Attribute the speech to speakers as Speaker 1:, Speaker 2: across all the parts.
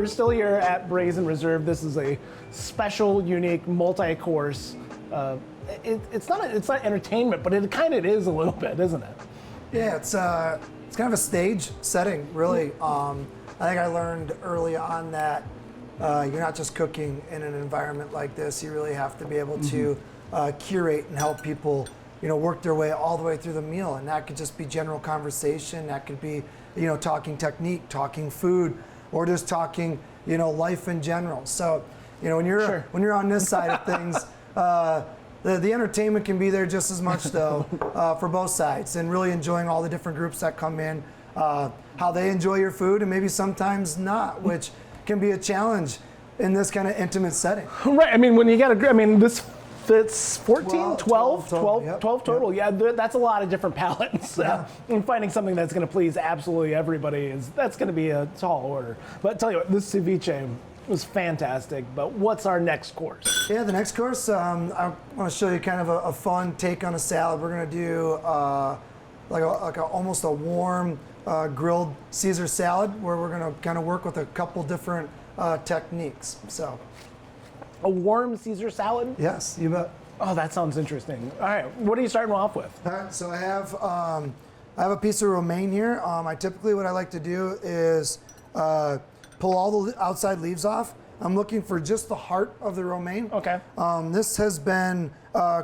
Speaker 1: we're still here at Brazen Reserve. This is a special, unique, multi-course. It's not entertainment, but it kind of is a little bit, isn't it?
Speaker 2: Yeah, it's kind of a stage setting, really. I think I learned early on that you're not just cooking in an environment like this. You really have to be able to curate and help people, work their way all the way through the meal. And that could just be general conversation. That could be, talking technique, talking food, or just talking, life in general. So, when you're on this side of things, the entertainment can be there just as much, though, for both sides, and really enjoying all the different groups that come in, how they enjoy your food, and maybe sometimes not, which can be a challenge in this kind of intimate setting.
Speaker 1: Right. I mean, when you got this fits 14, 12
Speaker 2: Yep.
Speaker 1: total.
Speaker 2: Yep.
Speaker 1: Yeah, that's a lot of different palettes.
Speaker 2: Yeah.
Speaker 1: And finding something that's going to please absolutely everybody that's going to be a tall order. But tell you what, this ceviche was fantastic. But what's our next course?
Speaker 2: Yeah, the next course, I want to show you kind of a fun take on a salad. We're going to do almost a warm grilled Caesar salad, where we're going to kind of work with a couple different techniques. So,
Speaker 1: A warm Caesar salad?
Speaker 2: yes, you bet.
Speaker 1: Oh, that sounds interesting. All right, what are you starting off with?
Speaker 2: All right, so I have a piece of romaine here. What I like to do is pull all the outside leaves off. I'm looking for just the heart of the romaine.
Speaker 1: Okay.
Speaker 2: This has been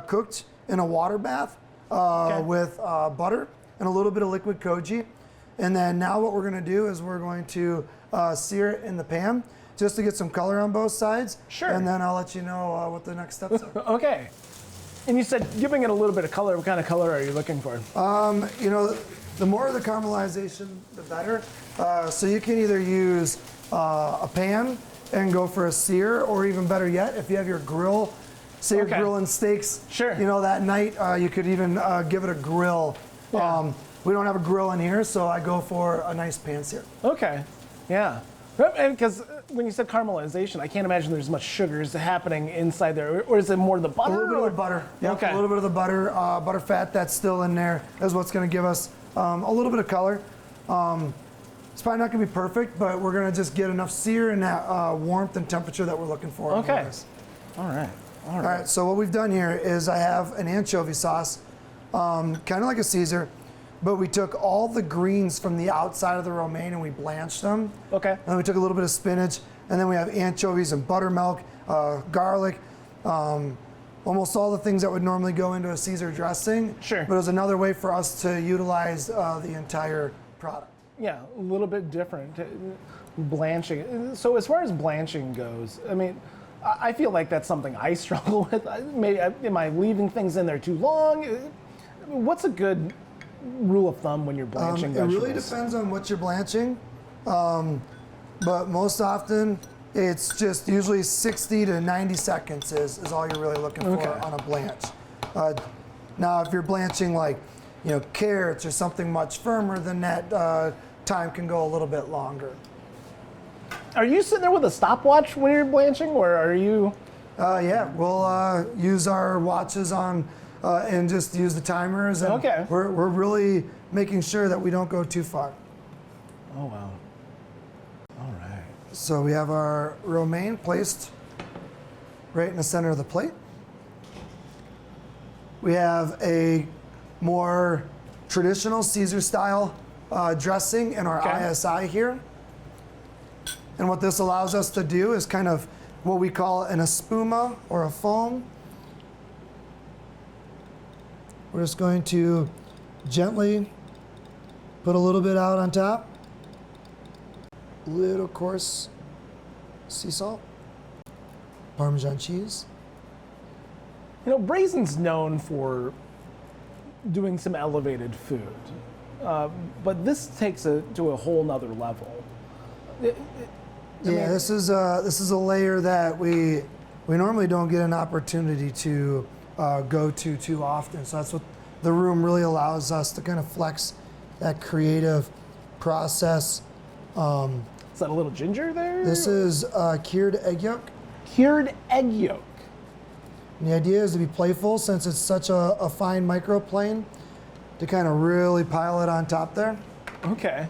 Speaker 2: cooked in a water bath with butter and a little bit of liquid koji. And then now what we're going to do is we're going to sear it in the pan just to get some color on both sides.
Speaker 1: Sure.
Speaker 2: And then I'll let you know what the next steps are.
Speaker 1: Okay. And you said giving it a little bit of color. What kind of color are you looking for?
Speaker 2: The more the caramelization, the better. So you can either use a pan and go for a sear, or even better yet, if you have your grill, say you're grilling steaks,
Speaker 1: Sure.
Speaker 2: That night, you could even give it a grill.
Speaker 1: Yeah.
Speaker 2: We don't have a grill in here, so I go for a nice pan sear.
Speaker 1: Okay. Yeah. Because when you said caramelization, I can't imagine there's much sugars happening inside there. Or is it more the butter?
Speaker 2: A little bit of the butter. Yep,
Speaker 1: Okay.
Speaker 2: A little bit of the butter, butter fat that's still in there is what's going to give us a little bit of color. It's probably not going to be perfect, but we're going to just get enough sear and that warmth and temperature that we're looking for.
Speaker 1: Okay. All right.
Speaker 2: All right, so what we've done here is I have an anchovy sauce, kind of like a Caesar, but we took all the greens from the outside of the romaine and we blanched them.
Speaker 1: Okay.
Speaker 2: And we took a little bit of spinach, and then we have anchovies and buttermilk, garlic, almost all the things that would normally go into a Caesar dressing.
Speaker 1: Sure.
Speaker 2: But it was another way for us to utilize the entire product.
Speaker 1: Yeah, a little bit different. Blanching. So as far as blanching goes, I mean, I feel like that's something I struggle with. Maybe, am I leaving things in there too long? What's a good rule of thumb when you're blanching vegetables?
Speaker 2: It really depends on what you're blanching, but most often it's just usually 60 to 90 seconds is all you're really looking for on a blanch. Now, if you're blanching like carrots or something much firmer than that, time can go a little bit longer.
Speaker 1: Are you sitting there with a stopwatch when you're blanching, or are you?
Speaker 2: Yeah, we'll use our watches on and just use the timers. And we're really making sure that we don't go too far.
Speaker 1: Oh, wow. All right.
Speaker 2: So we have our romaine placed right in the center of the plate. We have a more traditional Caesar style dressing in our ISI here. And what this allows us to do is kind of what we call an espuma or a foam. We're just going to gently put a little bit out on top. Little coarse sea salt, Parmesan cheese.
Speaker 1: Brazen's known for doing some elevated food, but this takes it to a whole nother level.
Speaker 2: This is a layer that we normally don't get an opportunity to go to too often. So that's what the room really allows us to kind of flex that creative process.
Speaker 1: Is that a little ginger there?
Speaker 2: This is cured egg yolk.
Speaker 1: Cured egg yolk.
Speaker 2: And the idea is to be playful, since it's such a fine microplane, to kind of really pile it on top there.
Speaker 1: Okay.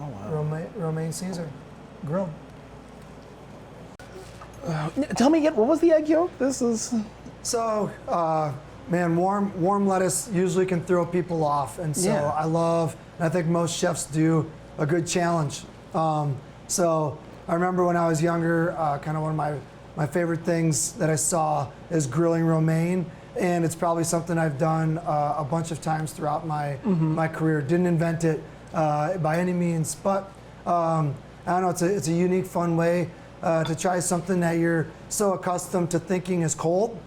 Speaker 1: Oh, wow.
Speaker 2: Romaine Caesar, grilled.
Speaker 1: Tell me again, what was the egg yolk? This is...
Speaker 2: So, man, warm lettuce usually can throw people off, and so
Speaker 1: Yeah.
Speaker 2: I love, and I think most chefs do, a good challenge. So I remember when I was younger, kind of one of my favorite things that I saw is grilling romaine, and it's probably something I've done a bunch of times throughout my career. Didn't invent it by any means, but I don't know, it's a unique, fun way to try something that you're so accustomed to thinking is cold.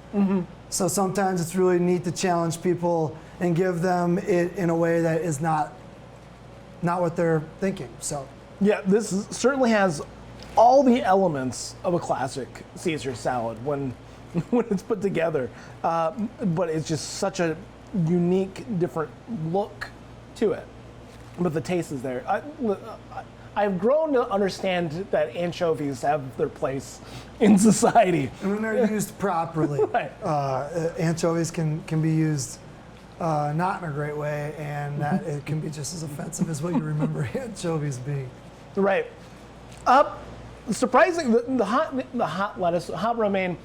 Speaker 2: So sometimes it's really neat to challenge people and give them it in a way that is not what they're thinking. So
Speaker 1: Yeah, certainly has all the elements of a classic Caesar salad when it's put together, but it's just such a unique, different look to it. But the taste is there. I've grown to understand that anchovies have their place in society.
Speaker 2: and when they're used properly,
Speaker 1: Right.
Speaker 2: Anchovies can be used not in a great way, and that it can be just as offensive as what you remember anchovies being.
Speaker 1: Right. Surprising, the hot lettuce, hot romaine,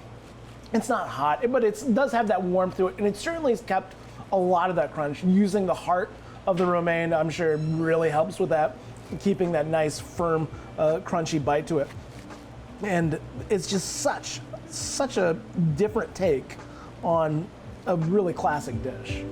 Speaker 1: it's not hot, but it does have that warmth to it, and it certainly has kept a lot of that crunch. Using the heart of the romaine, I'm sure, really helps with that, keeping that nice, firm, crunchy bite to it. And it's just such a different take on a really classic dish.